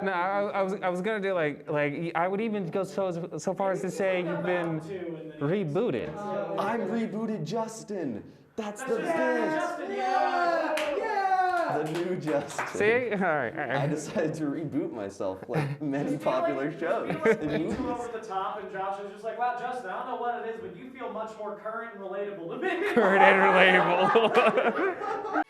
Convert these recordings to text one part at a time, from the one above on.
No, I was gonna do like I would even go so far as to say you've been rebooted. I'm rebooted Justin. That's the bit. The new Justin. See? All right. I decided to reboot myself like many popular shows. Too over the top, and Josh was just like, "Wow, Justin, I don't know what it is, but you feel much more current and relatable to me." Current and relatable.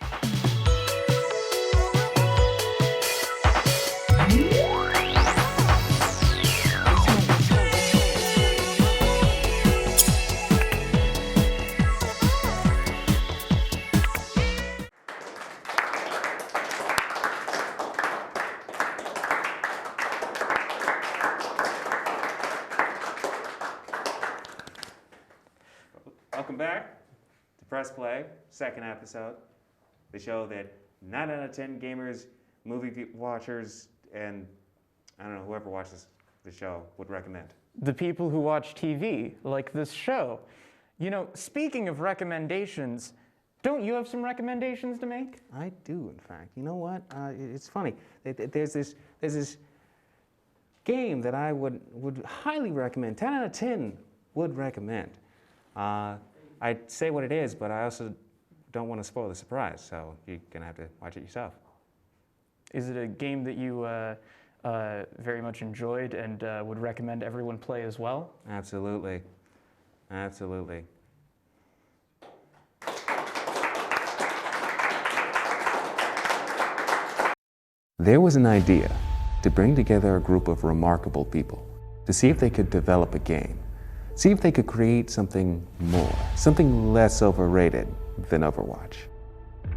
Welcome back to Press Play, second episode. The show that 9 out of 10 gamers, movie watchers, and I don't know, whoever watches the show would recommend. The people who watch TV, like this show. You know, speaking of recommendations, don't you have some recommendations to make? I do, in fact. You know what? It's funny. There's this game that I would highly recommend. 10 out of 10 would recommend. I'd say what it is, but I also don't want to spoil the surprise, so you're going to have to watch it yourself. Is it a game that you very much enjoyed and would recommend everyone play as well? Absolutely. Absolutely. There was an idea to bring together a group of remarkable people to see if they could develop a game. See if they could create something more, something less overrated than Overwatch.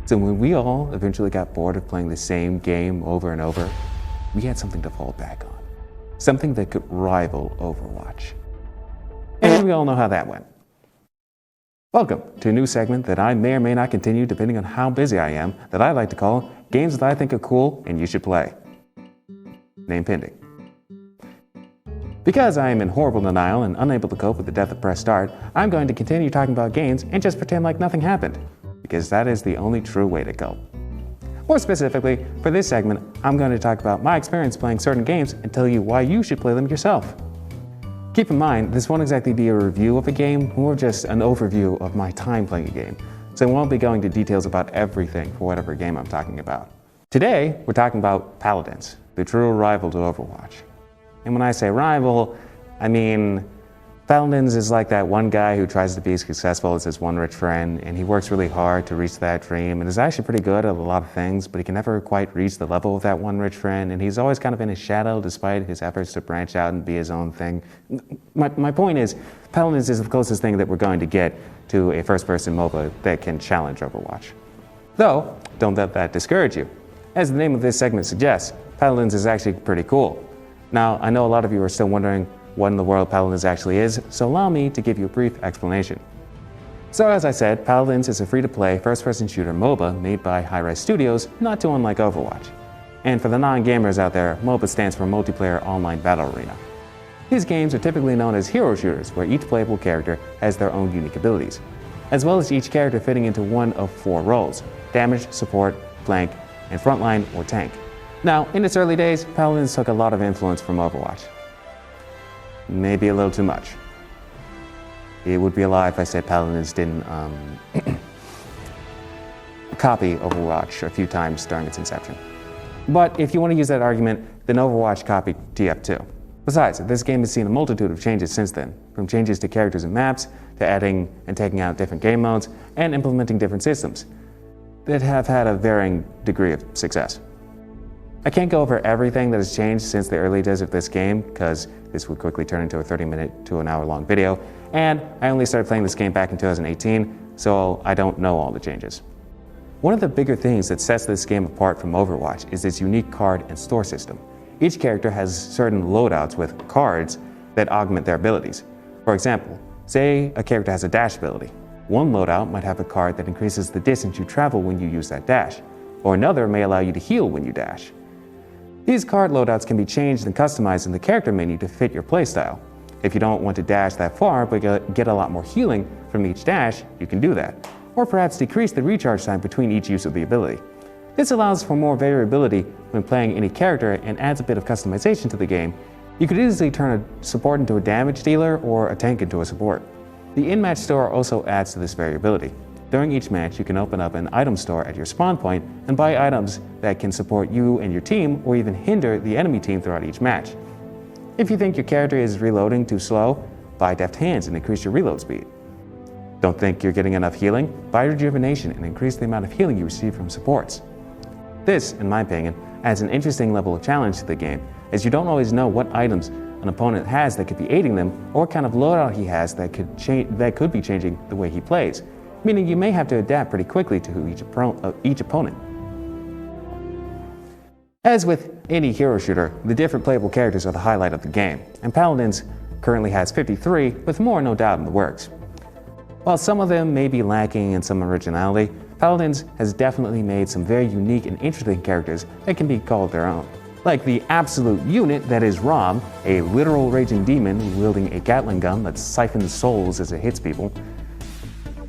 So when we all eventually got bored of playing the same game over and over, we had something to fall back on. Something that could rival Overwatch. And we all know how that went. Welcome to a new segment that I may or may not continue depending on how busy I am, that I like to call Games That I Think Are Cool and You Should Play. Name pending. Because I am in horrible denial and unable to cope with the death of Press Start, I'm going to continue talking about games and just pretend like nothing happened, because that is the only true way to go. More specifically, for this segment, I'm going to talk about my experience playing certain games and tell you why you should play them yourself. Keep in mind, this won't exactly be a review of a game, more just an overview of my time playing a game, so I won't be going to details about everything for whatever game I'm talking about. Today, we're talking about Paladins, the true rival to Overwatch. And when I say rival, I mean Paladins is like that one guy who tries to be successful as his one rich friend, and he works really hard to reach that dream, and is actually pretty good at a lot of things, but he can never quite reach the level of that one rich friend, and he's always kind of in his shadow despite his efforts to branch out and be his own thing. My point is, Paladins is the closest thing that we're going to get to a first-person MOBA that can challenge Overwatch. Though, don't let that discourage you. As the name of this segment suggests, Paladins is actually pretty cool. Now, I know a lot of you are still wondering what in the world Paladins actually is, so allow me to give you a brief explanation. So as I said, Paladins is a free-to-play first-person shooter MOBA made by Hi-Rise Studios, not too unlike Overwatch. And for the non-gamers out there, MOBA stands for Multiplayer Online Battle Arena. These games are typically known as hero shooters, where each playable character has their own unique abilities, as well as each character fitting into one of 4 roles: damage, support, flank, and frontline or tank. Now, in its early days, Paladins took a lot of influence from Overwatch. Maybe a little too much. It would be a lie if I said Paladins didn't copy Overwatch a few times during its inception. But if you want to use that argument, then Overwatch copied TF2. Besides, this game has seen a multitude of changes since then, from changes to characters and maps, to adding and taking out different game modes, and implementing different systems that have had a varying degree of success. I can't go over everything that has changed since the early days of this game, because this would quickly turn into a 30-minute to an hour-long video, and I only started playing this game back in 2018, so I don't know all the changes. One of the bigger things that sets this game apart from Overwatch is its unique card and store system. Each character has certain loadouts with cards that augment their abilities. For example, say a character has a dash ability. One loadout might have a card that increases the distance you travel when you use that dash, or another may allow you to heal when you dash. These card loadouts can be changed and customized in the character menu to fit your playstyle. If you don't want to dash that far but get a lot more healing from each dash, you can do that. Or perhaps decrease the recharge time between each use of the ability. This allows for more variability when playing any character and adds a bit of customization to the game. You could easily turn a support into a damage dealer or a tank into a support. The in-match store also adds to this variability. During each match, you can open up an item store at your spawn point and buy items that can support you and your team or even hinder the enemy team throughout each match. If you think your character is reloading too slow, buy Deft Hands and increase your reload speed. Don't think you're getting enough healing? Buy Rejuvenation and increase the amount of healing you receive from supports. This, in my opinion, adds an interesting level of challenge to the game, as you don't always know what items an opponent has that could be aiding them, or what kind of loadout he has that could be changing the way he plays, meaning you may have to adapt pretty quickly to each opponent. As with any hero shooter, the different playable characters are the highlight of the game, and Paladins currently has 53, with more no doubt in the works. While some of them may be lacking in some originality, Paladins has definitely made some very unique and interesting characters that can be called their own. Like the absolute unit that is Rob, a literal raging demon wielding a Gatling gun that siphons souls as it hits people.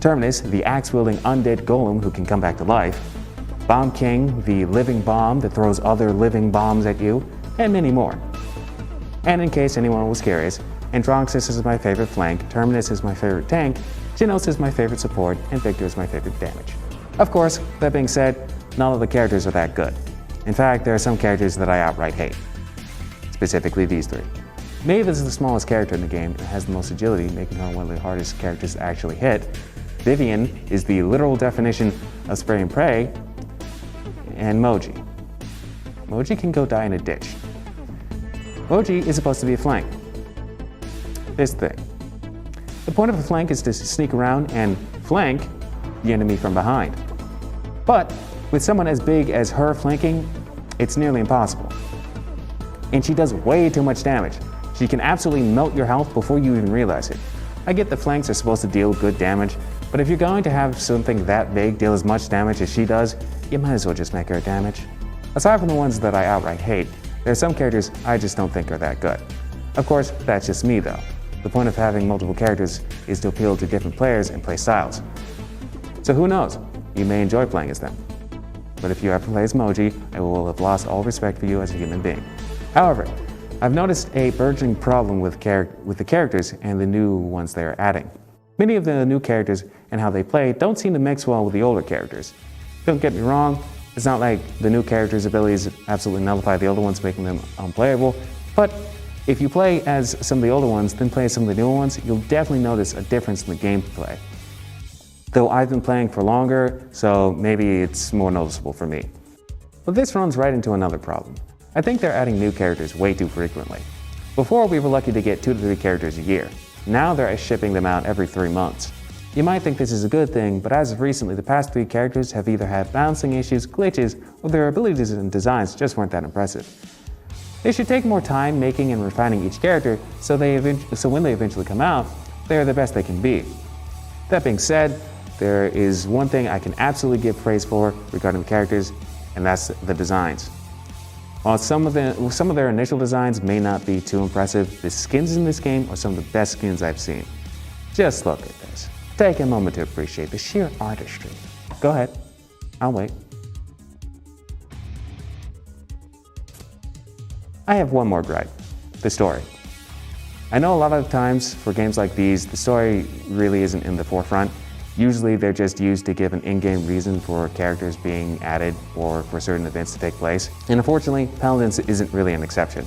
Terminus, the axe-wielding undead golem who can come back to life. Bomb King, the living bomb that throws other living bombs at you, and many more. And in case anyone was curious, Androxus is my favorite flank, Terminus is my favorite tank, Genos is my favorite support, and Victor is my favorite damage. Of course, that being said, none of the characters are that good. In fact, there are some characters that I outright hate. Specifically these three. Maeve is the smallest character in the game and has the most agility, making her one of the hardest characters to actually hit. Vivian is the literal definition of spray and pray. And Moji. Moji can go die in a ditch. Moji is supposed to be a flank. Here's the thing. The point of a flank is to sneak around and flank the enemy from behind. But with someone as big as her flanking, it's nearly impossible. And she does way too much damage. She can absolutely melt your health before you even realize it. I get the flanks are supposed to deal good damage, but if you're going to have something that big deal as much damage as she does, you might as well just make her damage. Aside from the ones that I outright hate, there are some characters I just don't think are that good. Of course, that's just me though. The point of having multiple characters is to appeal to different players and play styles. So who knows, you may enjoy playing as them. But if you ever play as Moji, I will have lost all respect for you as a human being. However, I've noticed a burgeoning problem with the characters and the new ones they are adding. Many of the new characters and how they play don't seem to mix well with the older characters. Don't get me wrong, it's not like the new characters' abilities absolutely nullify the older ones, making them unplayable, but if you play as some of the older ones, then play as some of the newer ones, you'll definitely notice a difference in the gameplay. Though I've been playing for longer, so maybe it's more noticeable for me. But this runs right into another problem. I think they're adding new characters way too frequently. Before, we were lucky to get 2 to 3 characters a year. Now they're shipping them out every 3 months. You might think this is a good thing, but as of recently, the past 3 characters have either had balancing issues, glitches, or their abilities and designs just weren't that impressive. They should take more time making and refining each character so when they eventually come out, they are the best they can be. That being said, there is one thing I can absolutely give praise for regarding the characters, and that's the designs. While some of their initial designs may not be too impressive, the skins in this game are some of the best skins I've seen. Just look at this. Take a moment to appreciate the sheer artistry. Go ahead, I'll wait. I have one more gripe, the story. I know a lot of times for games like these, the story really isn't in the forefront. Usually they're just used to give an in-game reason for characters being added or for certain events to take place. And unfortunately, Paladins isn't really an exception.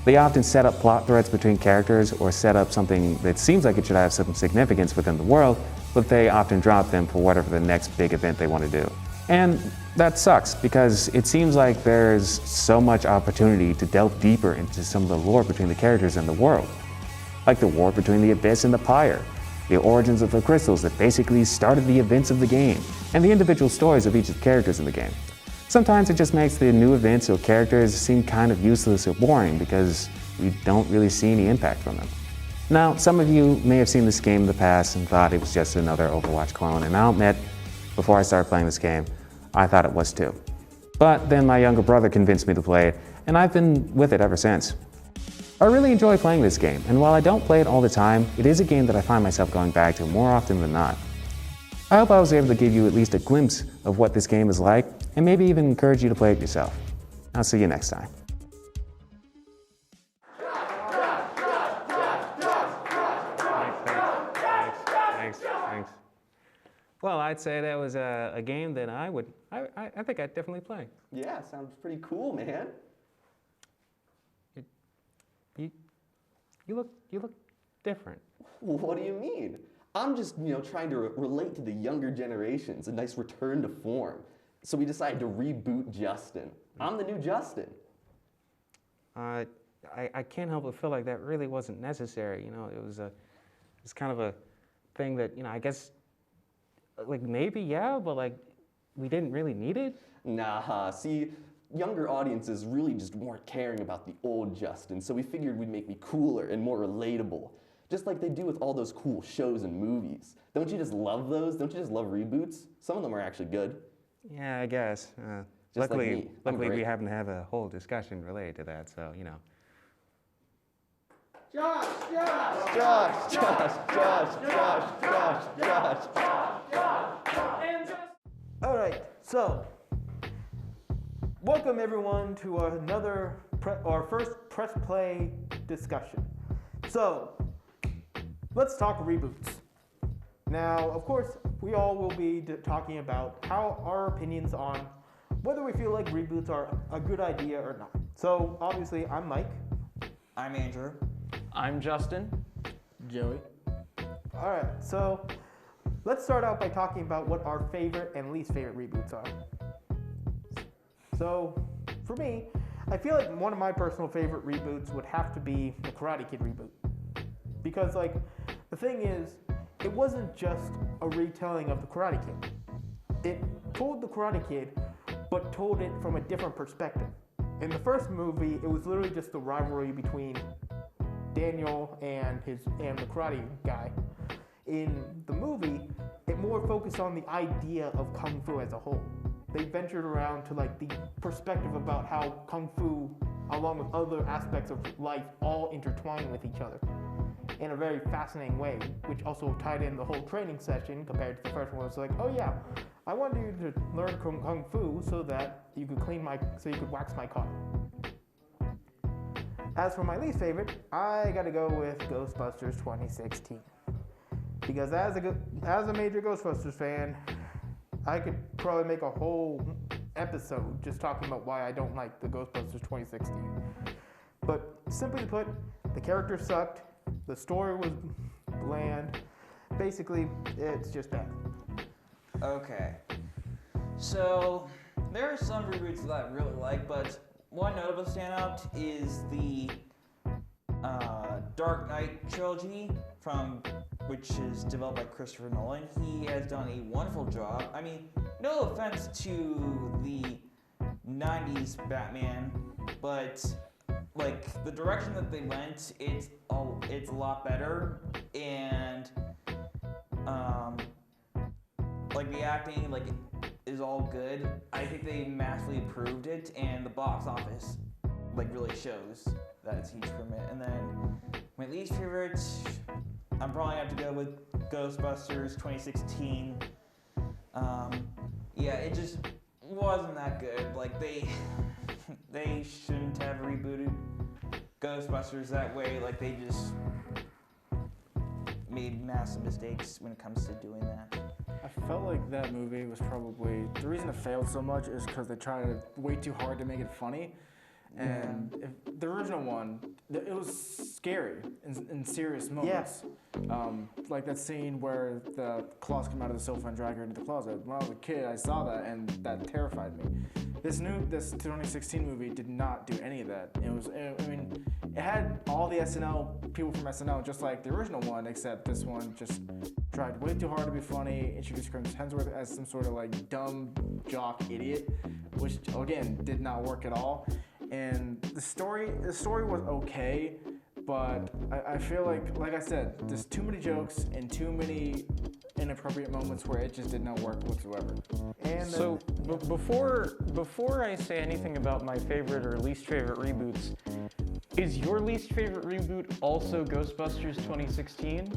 They often set up plot threads between characters or set up something that seems like it should have some significance within the world, but they often drop them for whatever the next big event they want to do. And that sucks because it seems like there's so much opportunity to delve deeper into some of the lore between the characters and the world. Like the war between the Abyss and the Pyre, the origins of the crystals that basically started the events of the game, and the individual stories of each of the characters in the game. Sometimes it just makes the new events or characters seem kind of useless or boring because we don't really see any impact from them. Now, some of you may have seen this game in the past and thought it was just another Overwatch clone, and I'll admit, before I started playing this game, I thought it was too. But then my younger brother convinced me to play it, and I've been with it ever since. I really enjoy playing this game, and while I don't play it all the time, it is a game that I find myself going back to more often than not. I hope I was able to give you at least a glimpse of what this game is like, and maybe even encourage you to play it yourself. I'll see you next time. Thanks. Well, I'd say that was a game that I think I'd definitely play. Yeah, sounds pretty cool, man. You look different. What do you mean? I'm just, trying to relate to the younger generations, a nice return to form. So we decided to reboot Justin. I'm the new Justin. I can't help but feel like that really wasn't necessary. It was kind of a thing that, I guess, like maybe, yeah, but like we didn't really need it. Nah, see, younger audiences really just weren't caring about the old Justin, so we figured we'd make me cooler and more relatable. Just like they do with all those cool shows and movies. Don't you just love those? Don't you just love reboots? Some of them are actually good. Yeah, I guess. Just like me. I'm Luckily we great. happen to have a whole discussion related to that, so, Josh! All right, so welcome everyone to our first press play discussion. So let's talk reboots. Now, of course, we all will be talking about how our opinions on whether we feel like reboots are a good idea or not. So obviously, I'm Mike. I'm Andrew. I'm Justin. Joey. All right, so let's start out by talking about what our favorite and least favorite reboots are. So, for me, I feel like one of my personal favorite reboots would have to be the Karate Kid reboot. Because, the thing is, it wasn't just a retelling of the Karate Kid. It told the Karate Kid, but told it from a different perspective. In the first movie, it was literally just the rivalry between Daniel and the karate guy. In the movie, it more focused on the idea of Kung Fu as a whole. They ventured around to the perspective about how Kung Fu, along with other aspects of life, all intertwine with each other in a very fascinating way, which also tied in the whole training session compared to the first one. It's like, oh yeah, I wanted you to learn Kung Fu so that you could wax my car. As for my least favorite, I gotta go with Ghostbusters 2016. Because as a major Ghostbusters fan, I could probably make a whole episode just talking about why I don't like the Ghostbusters 2016. But simply put, the characters sucked, the story was bland, basically, it's just bad. Okay. So, there are some reboots that I really like, but one notable standout is the Dark Knight trilogy, which is developed by Christopher Nolan. He has done a wonderful job. I mean, no offense to the 90s Batman, but the direction that they went, it's a lot better, and the acting is all good. I think they massively improved it, and the box office really shows that it's huge for me. And then my least favorite, I'm probably gonna have to go with Ghostbusters 2016. Yeah, it just wasn't that good. They shouldn't have rebooted Ghostbusters that way. They just made massive mistakes when it comes to doing that. I felt like that movie was probably, the reason it failed so much is because they tried way too hard to make it funny. And the original one, it was scary in serious moments. Yeah. Like that scene where the claws come out of the sofa and drag her into the closet. When I was a kid, I saw that and that terrified me. This 2016 movie did not do any of that. It had all the people from SNL just like the original one, except this one just tried way too hard to be funny, introduced Chris Hemsworth as some sort of dumb jock idiot, which again did not work at all. And the story was okay, but I feel like I said, there's too many jokes and too many inappropriate moments where it just did not work whatsoever. And So before I say anything about my favorite or least favorite reboots, is your least favorite reboot also Ghostbusters 2016?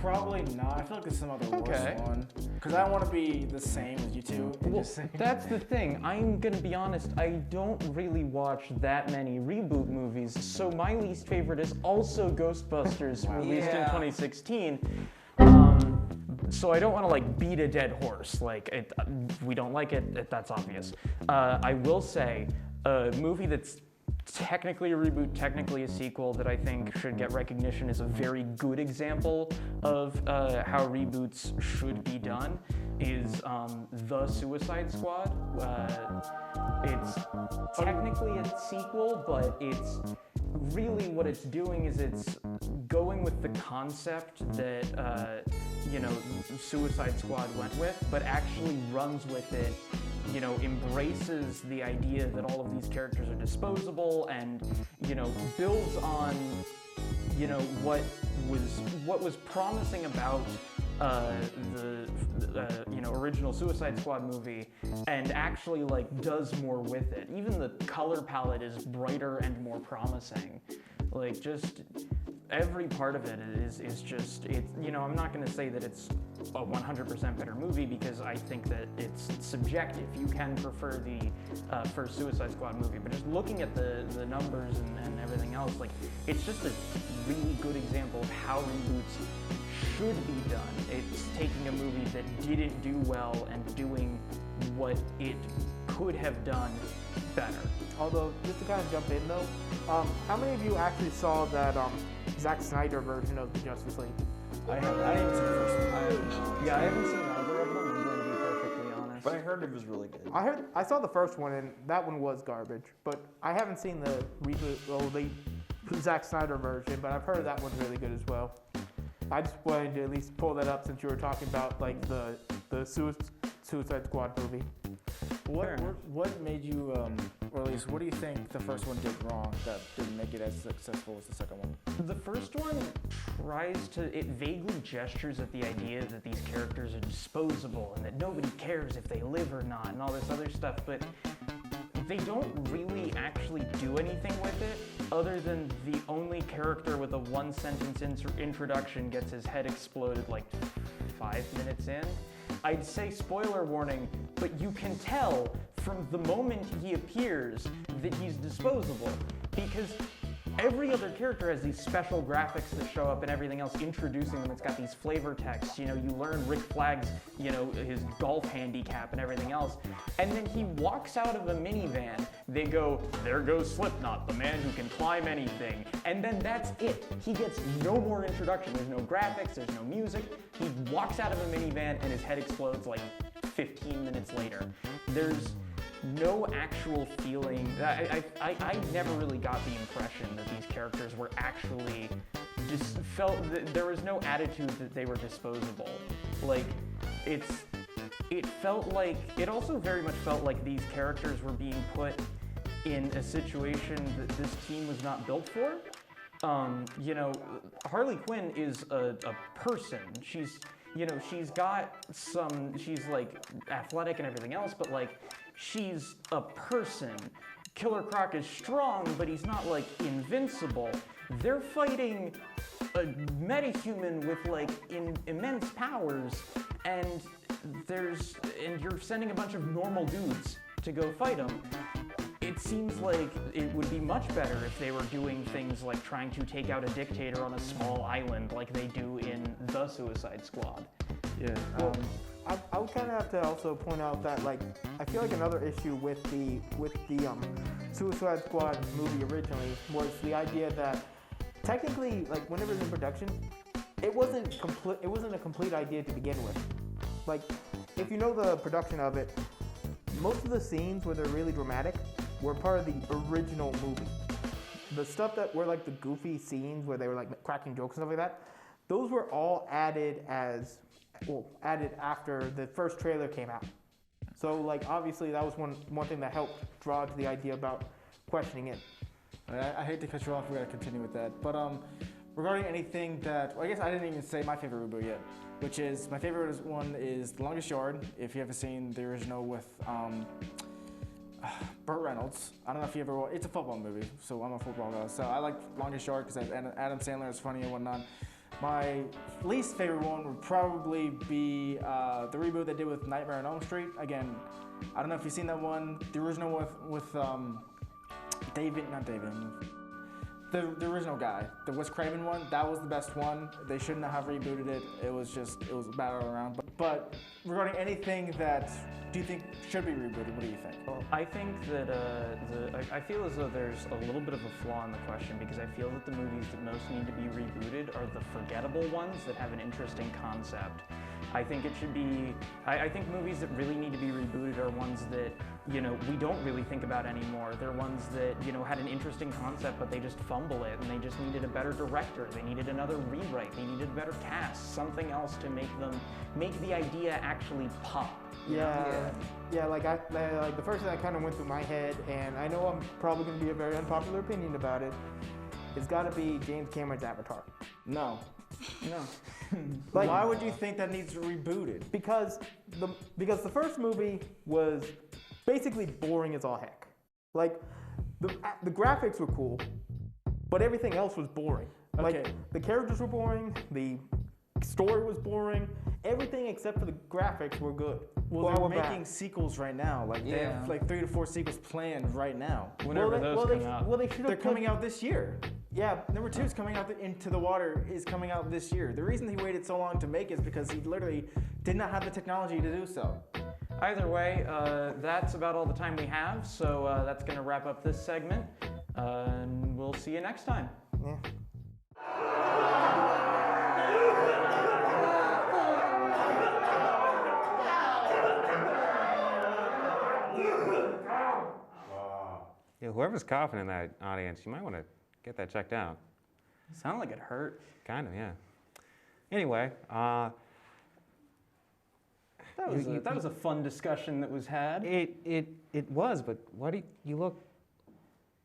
Probably not. I feel like there's some other Okay. worse one. Because I don't want to be the same as you two. And Well, just say, that's the thing. I'm gonna be honest, I don't really watch that many reboot movies, so my least favorite is also Ghostbusters, released in Yeah. 2016. So I don't want to like beat a dead horse. Like we don't like it. That's obvious. I will say a movie that's technically a reboot, technically a sequel that I think should get recognition is a very good example of how reboots should be done is The Suicide Squad. It's technically a sequel, but it's really what it's doing is it's going with the concept that Suicide Squad went with, but actually runs with it, embraces the idea that all of these characters are disposable and, builds on, what was promising about the original Suicide Squad movie and actually does more with it. Even the color palette is brighter and more promising. Just every part of it is just, I'm not going to say that it's a 100% better movie because I think that it's subjective. You can prefer the first Suicide Squad movie, but just looking at the numbers and everything else, it's just a really good example of how reboots should be done. It's taking a movie that didn't do well and doing what it could have done better. Although, just to kind of jump in though, how many of you actually saw that Zack Snyder version of the Justice League? I didn't see the first one. Yeah, I haven't seen either of them, I'm going to be perfectly honest. But I heard it was really good. I saw the first one and that one was garbage, but I haven't seen the reboot, the Zack Snyder version, but I've heard that one's really good as well. I just wanted to at least pull that up since you were talking about the Suicide Squad movie. What made you, or at least what do you think the first one did wrong that didn't make it as successful as the second one? The first one it vaguely gestures at the idea that these characters are disposable and that nobody cares if they live or not and all this other stuff, but they don't really actually do anything with it other than the only character with a one-sentence introduction gets his head exploded 5 minutes in. I'd say spoiler warning, but you can tell from the moment he appears that he's disposable because every other character has these special graphics that show up and everything else introducing them. It's got these flavor texts, you learn Rick Flagg's, his golf handicap and everything else. And then he walks out of a minivan. They go, there goes Slipknot, the man who can climb anything. And then that's it. He gets no more introduction. There's no graphics, there's no music. He walks out of a minivan and his head explodes 15 minutes later. There's no actual feeling. I never really got the impression that these characters were actually just felt that there was no attitude that they were disposable. It also very much felt like these characters were being put in a situation that this team was not built for. Harley Quinn is a person. She's got she's athletic and everything else, but she's a person. Killer Croc is strong, but he's not invincible. They're fighting a metahuman with immense powers, and you're sending a bunch of normal dudes to go fight them. It seems like it would be much better if they were doing things like trying to take out a dictator on a small island like they do in The Suicide Squad. Yeah. I would kind of have to also point out that I feel like another issue with the Suicide Squad movie originally was the idea that technically when it was in production, it wasn't a complete idea to begin with. If you know the production of it, most of the scenes where they're really dramatic were part of the original movie. The stuff that were the goofy scenes where they were cracking jokes and stuff like that, those were all added after the first trailer came out. So obviously that was one thing that helped draw to the idea about questioning it. I hate to cut you off, we gotta continue with that. But regarding anything that, I guess I didn't even say my favorite reboot yet, which is, my favorite one is The Longest Yard, if you haven't seen the original with Burt Reynolds. I don't know if you ever, it's a football movie, so I'm a football guy. So I like Longest Yard because Adam Sandler is funny and whatnot. My least favorite one would probably be the reboot they did with Nightmare on Elm Street. Again, I don't know if you've seen that one. The original with the original guy, the Wes Craven one, that was the best one. They shouldn't have rebooted it. It was bad all around. But regarding anything that do you think should be rebooted, what do you think? Well, I think that I feel as though there's a little bit of a flaw in the question, because I feel that the movies that most need to be rebooted are the forgettable ones that have an interesting concept. I think it should be, I think movies that really need to be rebooted are ones that, you know, we don't really think about anymore. They're ones that, you know, had an interesting concept, but they just fumble it, and they just needed a better director. They needed another rewrite. They needed a better cast, something else to make the idea actually pop. Yeah, like the first thing that kind of went through my head, and I know I'm probably going to be a very unpopular opinion about it, it's got to be James Cameron's Avatar. No. Like, why would you think that needs rebooted? Because the first movie was basically boring as all heck. Like, the graphics were cool, but everything else was boring. Okay. Like, the characters were boring, the story was boring, everything except for the graphics were good. Well, Or they're bad. making sequels right now. Like they have like 3 to 4 sequels planned right now. Whenever those come out. Well, they should have. They're coming out this year. Yeah, Number 2 is coming out. Into the Water is coming out this year. The reason he waited so long to make it is because he literally did not have the technology to do so. Either way, that's about all the time we have, so that's going to wrap up this segment, and we'll see you next time. yeah. Yeah, whoever's coughing in that audience, you might want to get that checked out. Sounded like it hurt. Kind of, yeah. Anyway, That was a fun discussion that was had. it was, but what do you look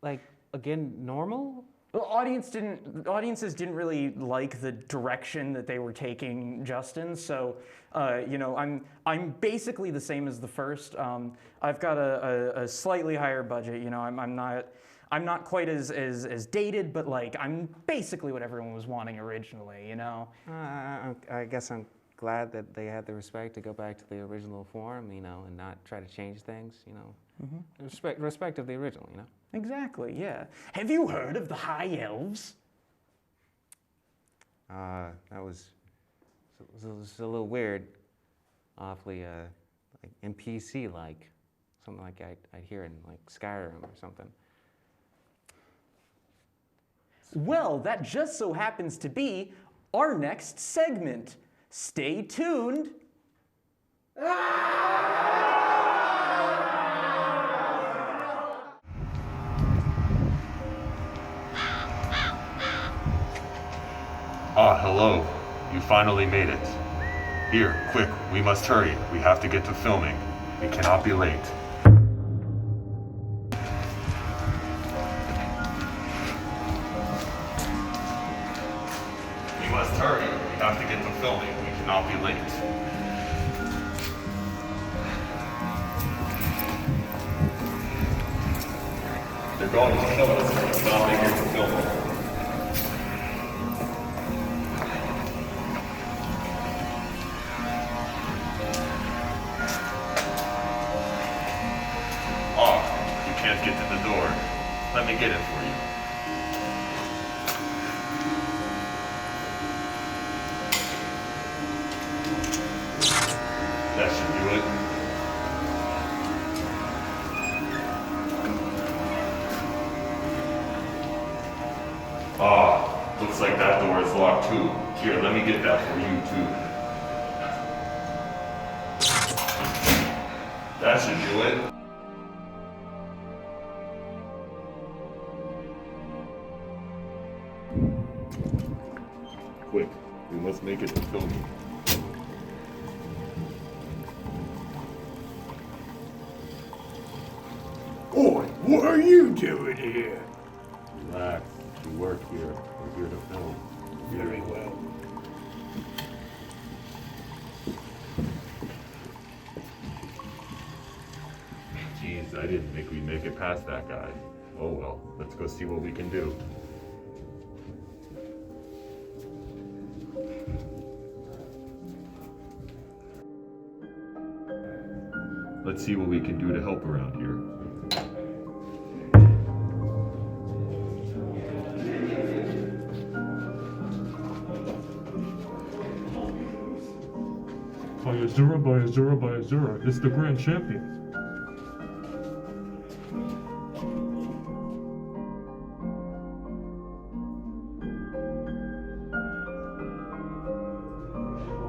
like again normal? Well, audiences didn't really like the direction that they were taking Justin. So, you know, I'm basically the same as the first. I've got a slightly higher budget. You know, I'm not quite as dated, but like I'm basically what everyone was wanting originally. You know. I guess I'm glad that they had the respect to go back to the original form, you know, and not try to change things, you know. Respect of the original, you know. Exactly. Yeah. Have you heard of the High Elves? That was a little weird, awfully like NPC-like, something like I'd hear in like Skyrim or something. Well, that just so happens to be our next segment. Stay tuned. Ah, hello. You finally made it. Here, quick, we must hurry. We have to get to filming. We cannot be late. We must hurry. We have to get to filming. We cannot be late. They're going to kill us. We cannot make it to filming. Can't get to the door. Let me get it for you. That should do it. Ah, looks like that door is locked too. Here, let me get that for you too. That should do it. Quick, we must make it to filming. Boy, what are you doing here? Relax, we work here. We're here to film. Very well. Jeez, I didn't think we'd make it past that guy. Oh well, let's go see what we can do. Let's see what we can do to help around here. By Azura, by Azura, by Azura, it's the grand champion.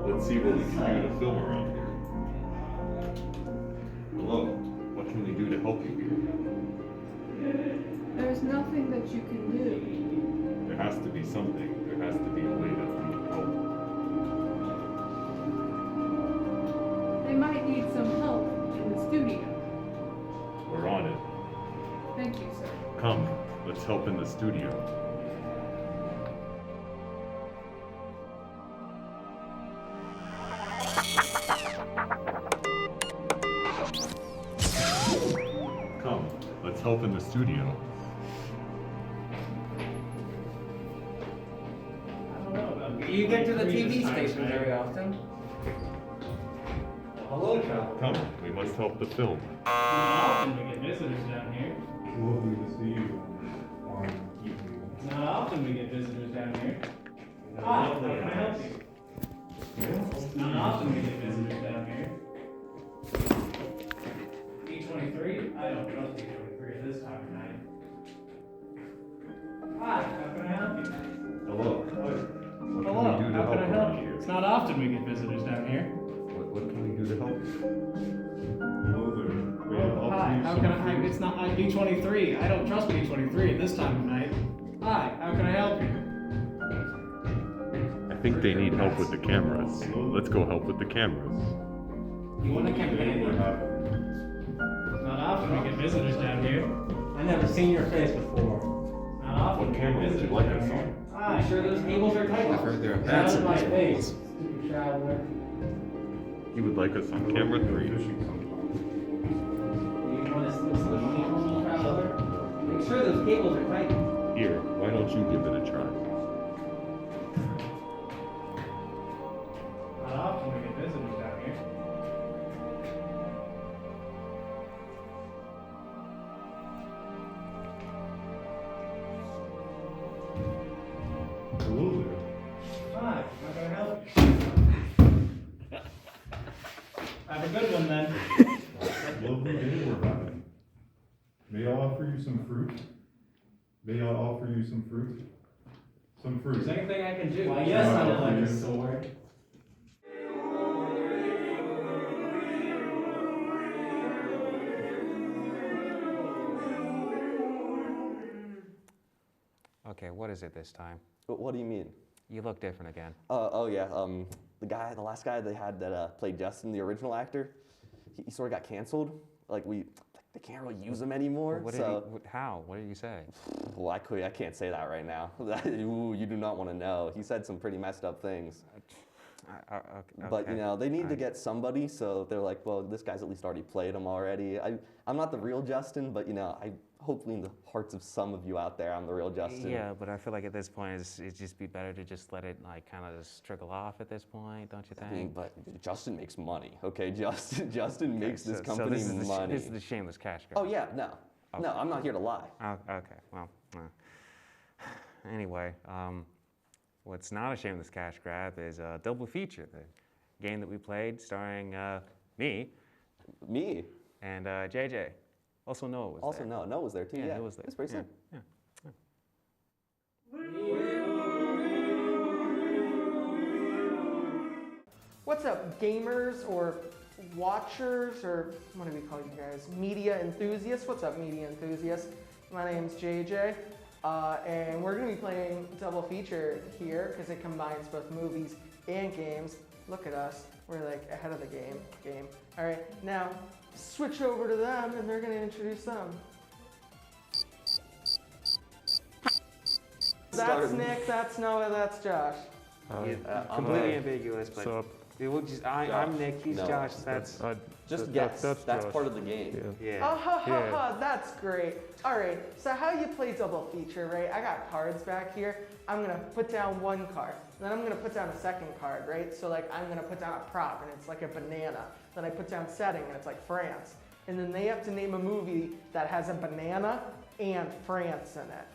Let's see what we can do to film around here. Hello, what can we do to help you here? There's nothing that you can do. There has to be something. There has to be a way that we can help. They might need some help in the studio. We're on it. Thank you, sir. Come, let's help in the studio. Come, let's help in the studio. You get to the TV station very often. Hello, Cal. Come, we must help the film. Not often we get visitors down here. Lovely to see you on TV. Not often we get visitors down here. Hi, how can I help you? Not often we get visitors down here. E23? I don't trust E23 at this time of night. Hi, how can I help you? Hello. What Hello, can we do to how help can I help around you? here? It's not often we get visitors down here. What can we do to help you? Hello there. May I offer Hi, you how some can I? food? It's not E23. I don't trust E23 at this time of night. Hi, how can I help you? I think they need help with the cameras. Let's go help with the cameras. You want a companion? Not often we get visitors down here. I never seen your face before. Not often. What camera would you like us on? Hi, sure those cables are tight. I've heard there are Get bats out of in my these face, walls. stupid traveler. You would like us on camera 3. You want to slip some cables, traveler? Make sure those cables are tight. Here, why don't you give it a try? Not often we get visitors down here. Hello there. Hi, how can I help you? Have a good one then. Lovely day we're having. May I offer you some fruit? May I offer you some fruit? Some fruit. Is there anything I can do? Why, yes, I would like a sword. Okay, what is it this time? What do you mean? You look different again. Oh yeah, the last guy they had that played Justin, the original actor, he sort of got canceled. They can't really use him anymore. How? What did you say? Well, I can't say that right now. Ooh, you do not want to know. He said some pretty messed up things. Okay. But you know, they need to get somebody, so they're like, well, this guy's at least already played him already. I'm not the real Justin, but you know, hopefully in the hearts of some of you out there, I'm the real Justin. Yeah, but I feel like at this point, it'd just be better to just let it like kind of just trickle off at this point, don't you think? I mean, but Justin makes money, okay? Justin makes this company money. This is the shameless cash grab. Oh yeah, no, I'm not here to lie. Oh, okay, well, anyway, what's not a shameless cash grab is a double feature, the game that we played starring me. Me? And JJ. Also Noah was there. Noah was there too, yeah. He was there. That's pretty sick. Yeah. What's up, gamers or watchers, or what do we call you guys? Media enthusiasts? What's up, media enthusiasts? My name's JJ, and we're going to be playing double feature here because it combines both movies and games. Look at us. We're like ahead of the game. All right, now switch over to them, and they're going to introduce them. That's Nick, that's Noah, that's Josh. Completely ambiguous, but it will just, I'm Nick, he's no, Josh, that's... Just guess. That's Josh. part of the game. Yeah. Oh, ha, ha, ha, that's great. All right, so how you play double feature, right? I got cards back here. I'm gonna put down one card. Then I'm gonna put down a second card, right? So like I'm gonna put down a prop and it's like a banana. Then I put down setting and it's like France. And then they have to name a movie that has a banana and France in it.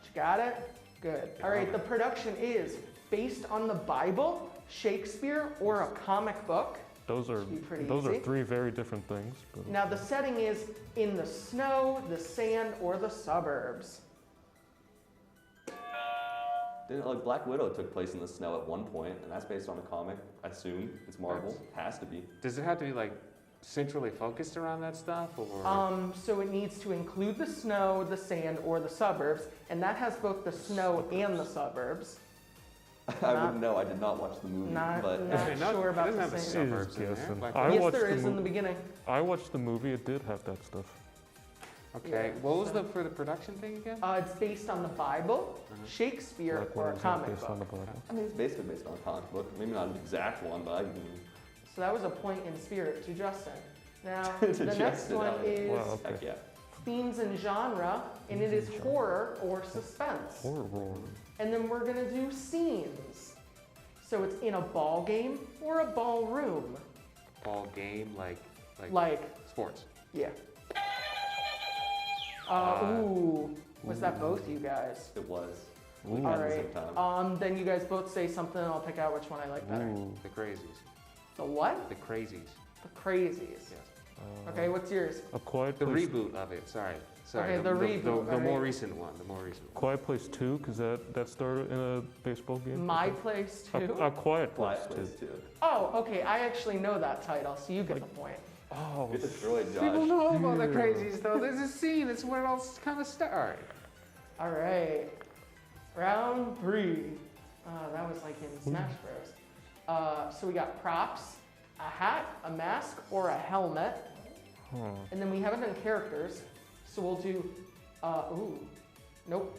You got it? Good. All right, the production is based on the Bible, Shakespeare, or a comic book. Those are easy. three very different things. But Now the setting is in the snow, the sand, or the suburbs. Like Black Widow took place in the snow at one point, and that's based on a comic. I assume it's Marvel. Has to be. Does it have to be like centrally focused around that stuff, or? So it needs to include the snow, the sand, or the suburbs, and that has both the snow and the suburbs. I wouldn't know. I did not watch the movie, Not but sure about it doesn't the have sand. suburbs in there. Like, Yes, there is in the beginning. I watched the movie. It did have that stuff. Okay, Yeah, what was for the production thing again? It's based on the Bible, Shakespeare, Like or a what is comic based on the book. Bible. I mean, it's basically based on a comic book. Maybe not an exact one, but I can. So that was a point in spirit to Justin. Now, To the next Justin, one oh, yeah. is Wow, okay. Heck yeah. themes and genre, and it is horror or suspense. Horror. And then we're gonna do scenes. So it's in a ball game or a ballroom. Ball game, like Like, sports. yeah. Ooh, was that both you guys? It was. Ooh. We All had it at the right. same time. Then you guys both say something, and I'll pick out which one I like better. Ooh. The crazies. The what? The crazies. The crazies. Yes. Okay, what's yours? A Quiet The Place. reboot of it. Sorry. Okay, the reboot, The all more right. recent one. The more recent one. Quiet Place 2, because that started in a baseball game. My Place Too? A Quiet Place Quiet 2. Place too. Oh, okay, I actually know that title, so you get the point. Oh, Get destroyed, People Josh. know about the crazies though. There's a scene. It's where it all kind of started. All right, round 3. That was like in Smash Bros. So we got props, a hat, a mask, or a helmet. And then we haven't done characters, so we'll do, nope.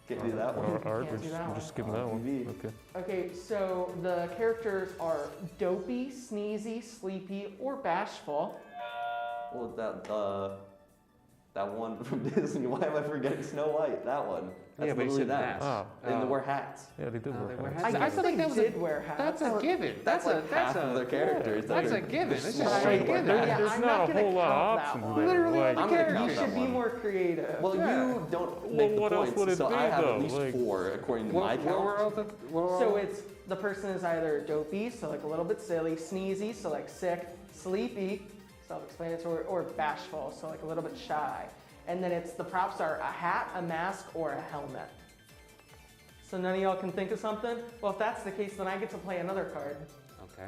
Can't do that one. Art, Can't do that one. just skipping that one. TV. Okay. Okay, so the characters are dopey, sneezy, sleepy, or bashful. Well, that one from Disney. Why am I forgetting Snow White? That one. That's Yeah, but you literally said that. mask. And they wear hats. Yeah, they did Oh, they work wear on it. hats. I I feel like that was did wear hats. That's a given. That's like half of their characters. That's a given. It's just Snow straight White. given. Yeah, There's I'm not not a gonna whole lot of count that options one. there. Literally like, all the I'm gonna characters. count You that should be one. more creative. Well, you don't make what the else points, would it so be, I have though? at least Like- 4 according to my count. So it's the person is either dopey, so like a little bit silly, sneezy, so like sick, sleepy, self-explanatory, or bashful, so like a little bit shy. And then the props are a hat, a mask, or a helmet. So none of y'all can think of something? Well, if that's the case, then I get to play another card. Okay.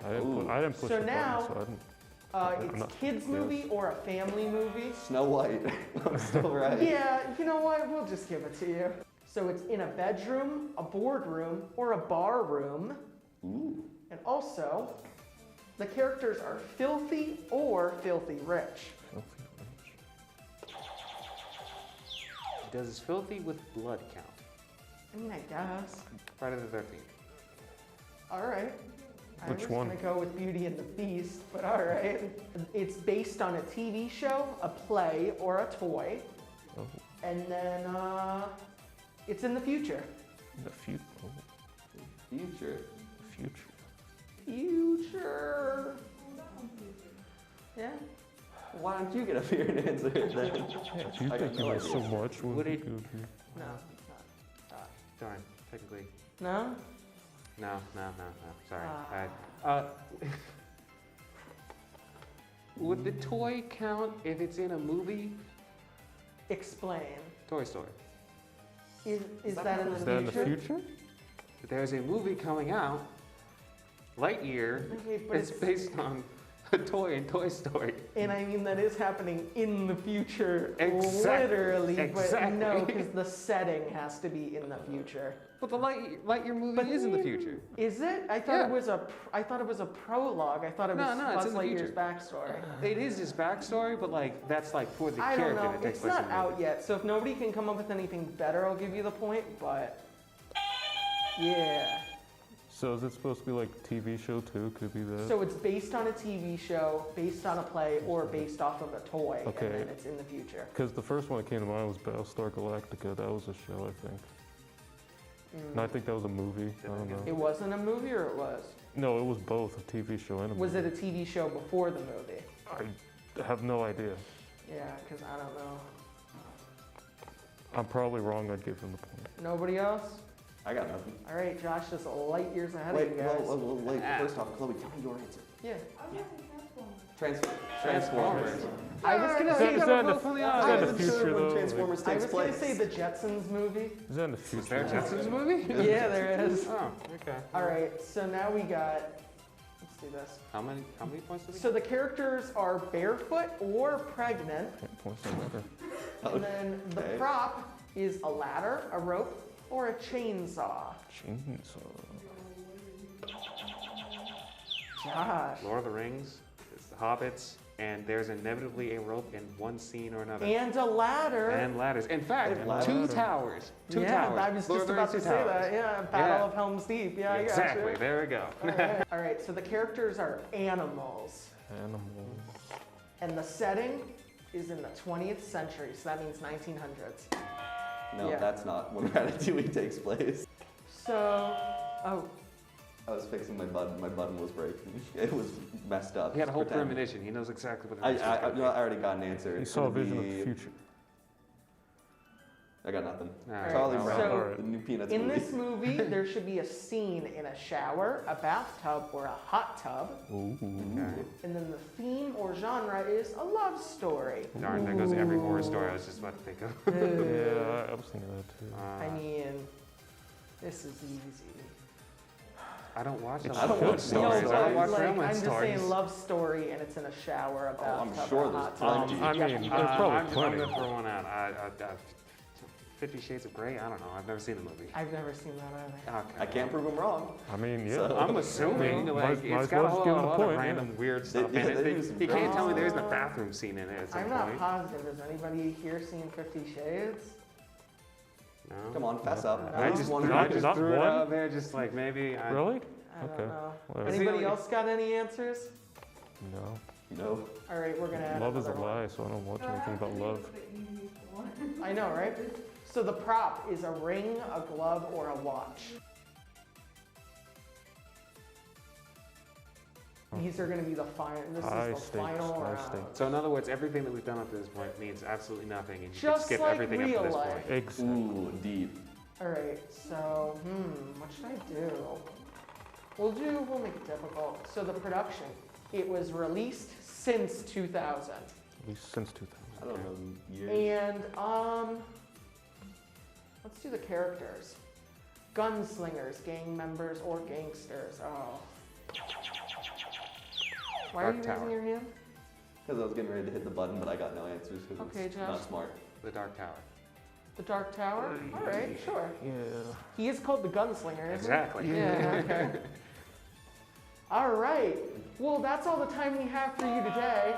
I didn't push So the now, button, so I didn't. It's not- kids movie or a family movie. Snow White. I'm still right. Yeah, you know what? We'll just give it to you. So it's in a bedroom, a boardroom, or a bar room. Ooh. And also, the characters are filthy or filthy rich. Does filthy with blood count? I mean, I guess. Friday the 13th. All right. I Which was one? gonna go with Beauty and the Beast, but all right. It's based on a TV show, a play, or a toy. Oh, And then it's in the future. the future. Future. Future. Future. Yeah. Why don't you get up here and answer it then? Yeah, if you I got think you no know idea. so much, Would it- you- No. Darn, technically. No? No. Sorry. Would the toy count if it's in a movie? Explain. Toy Story. Is that in the Is that in the future? future? There's a movie coming out, Lightyear. Okay, but It's based on a toy in Toy Story. And I mean, that is happening in the future, Exactly. literally, Exactly. but no, because the setting has to be in the future. But the Lightyear movie But is in the future. Is it? I thought Yeah. it was I thought it was a prologue. I thought it was No, it's Buzz in the Lightyear's future. backstory. It is his backstory, but like that's like for the I don't character know. that takes It's place not in the out movie. yet, so if nobody can come up with anything better, I'll give you the point. But yeah, So is it supposed to be like a TV show too? Could be that. So it's based on a TV show, based on a play, or based off of a toy, Okay. and then it's in the future. Because the first one that came to mind was Battlestar Galactica. That was a show, I think. And I think that was a movie. I don't know. It wasn't a movie, or it was? No, it was both a TV show and a Was movie. it a TV show before the movie? I have no idea. Yeah, because I don't know. I'm probably wrong. I'd give him the point. Nobody else? I got nothing. All right, Josh is light years ahead Wait, of you guys. wait. First off, Chloe, tell me your answer. Yeah. Transformers. I was gonna say Is that in the future though? Transformers I takes was gonna place. say the Jetsons movie. Is that in the future? Is there a Jetsons movie? Yeah, there is. Oh, okay. All right, so now we got. Let's do this. How many points do we So the characters are barefoot or pregnant, Points don't matter. and then the prop is a ladder, a rope, or a chainsaw. Chainsaw. Josh. Lord of the Rings, it's the Hobbits, and there's inevitably a rope in one scene or another. And a ladder. And ladders. In fact, two towers. Two yeah, towers. I was Lord just of the about to Rings, say two towers. that. Yeah, Battle of Helm's Deep. Yeah, Exactly. I got you. There we go. All right, so the characters are animals. Animals. And the setting is in the 20th century, so that means 1900s. No, Yeah. that's not when Ratatouille takes place. So, oh, I was fixing my button. My button was breaking. It was messed up. He had a whole Pretend. premonition. He knows exactly what it I is. already got an answer. He It's saw a gonna vision of be- the future. I got nothing. Alright, Charlie all Brown, right. Alright. the new Peanuts in movie. this movie, there should be a scene in a shower, a bathtub, or a hot tub. Ooh. Okay. And then the theme or genre is a love story. Darn, that goes to every horror story I was just about to think of. Yeah, I was thinking that too. I mean, this is easy. I don't watch It's I don't good. watch stories. No, I don't watch like, I'm romance just stories. saying love story, and it's in a shower, a I'm bathtub, sure or a there's hot tub. plenty. I mean, there's probably I'm plenty. going to throw one out. 50 Shades of Grey? I don't know. I've never seen the movie. I've never seen that either. Okay. I can't prove him wrong. I mean, yeah. So- I'm assuming like Might it's as got well a just give him the lot point, of yeah. random weird stuff yeah, in it. they do some You can't tell me there isn't a Oh. bathroom scene in it at some I'm point. not positive. Has anybody here seen 50 Shades? No. Come on, fess up. I This just, is one I of just Not threw it one? out there, just like maybe. Really? I don't Okay. know. Whatever. Anybody else got any answers? No. No. All right, we're gonna add Love is a another one. lie, so I don't watch anything about love. I know, right? So the prop is a ring, a glove, or a watch. These are going to be the final. This High is the stakes, final high round. stakes. So in other words, everything that we've done up to this point means absolutely nothing, and you can Just skip like everything up real to this life. point. Exactly. Ooh, deep. All right. So, what should I do? We'll make it difficult. So the production, it was released since 2000, At least since 2000. I don't know years. and let's do the characters. Gunslingers, gang members, or gangsters. Oh. Why are Dark you Tower. raising your hand? Because I was getting ready to hit the button, but I got no answers because Okay, it's Josh. not smart. The Dark Tower. The Dark Tower? All right, sure. Yeah. He is called the Gunslinger, isn't Exactly. he? Yeah, okay. All right. Well, that's all the time we have for you today.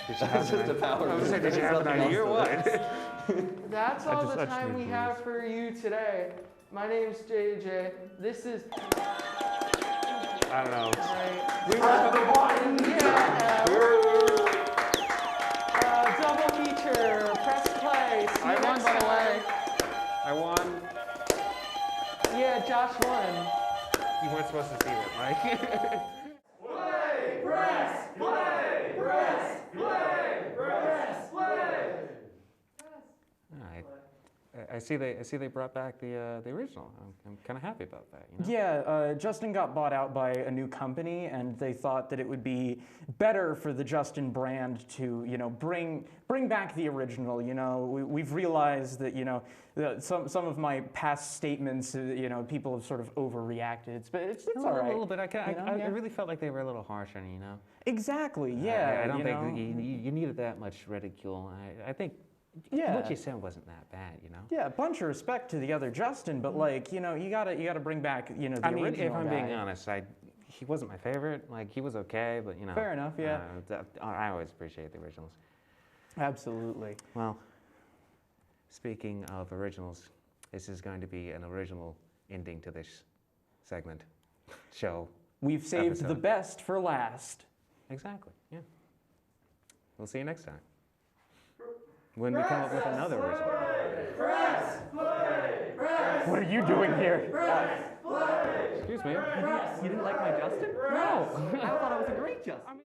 Did you That's just a power. I was gonna say, did you have an Nothing idea or else what? to it. That's all the I just time need we to have for you today. My name's JJ. This is I don't know. right. We were the one. Yeah. Double feature. Press play. See you I won, next by the time. way. I won. Yeah, Josh won. You weren't supposed to see that, Mike. All right. I see they brought back the original. I'm kind of happy about that. You know? Yeah, Justin got bought out by a new company, and they thought that it would be better for the Justin brand to, bring back the original. We've realized that, some of my past statements, people have sort of overreacted. But it's all right. A little bit. I Yeah. really felt like they were a little harsh on you know. Exactly. Yeah. I don't think you needed that much ridicule. I think Yeah. what you said wasn't that bad. You know. Yeah, a bunch of respect to the other Justin, but you gotta bring back, the I mean, original if I'm being guy. honest, he wasn't my favorite. Like he was okay, but Fair enough, yeah. I always appreciate the originals. Absolutely. Well, speaking of originals, This is going to be an original ending to this segment, show. We've saved the episode. best for last. Exactly, yeah. We'll see you next time. When we come up with another original. What are you doing here? Excuse me. You didn't like my Justin? No! I thought I was a great Justin.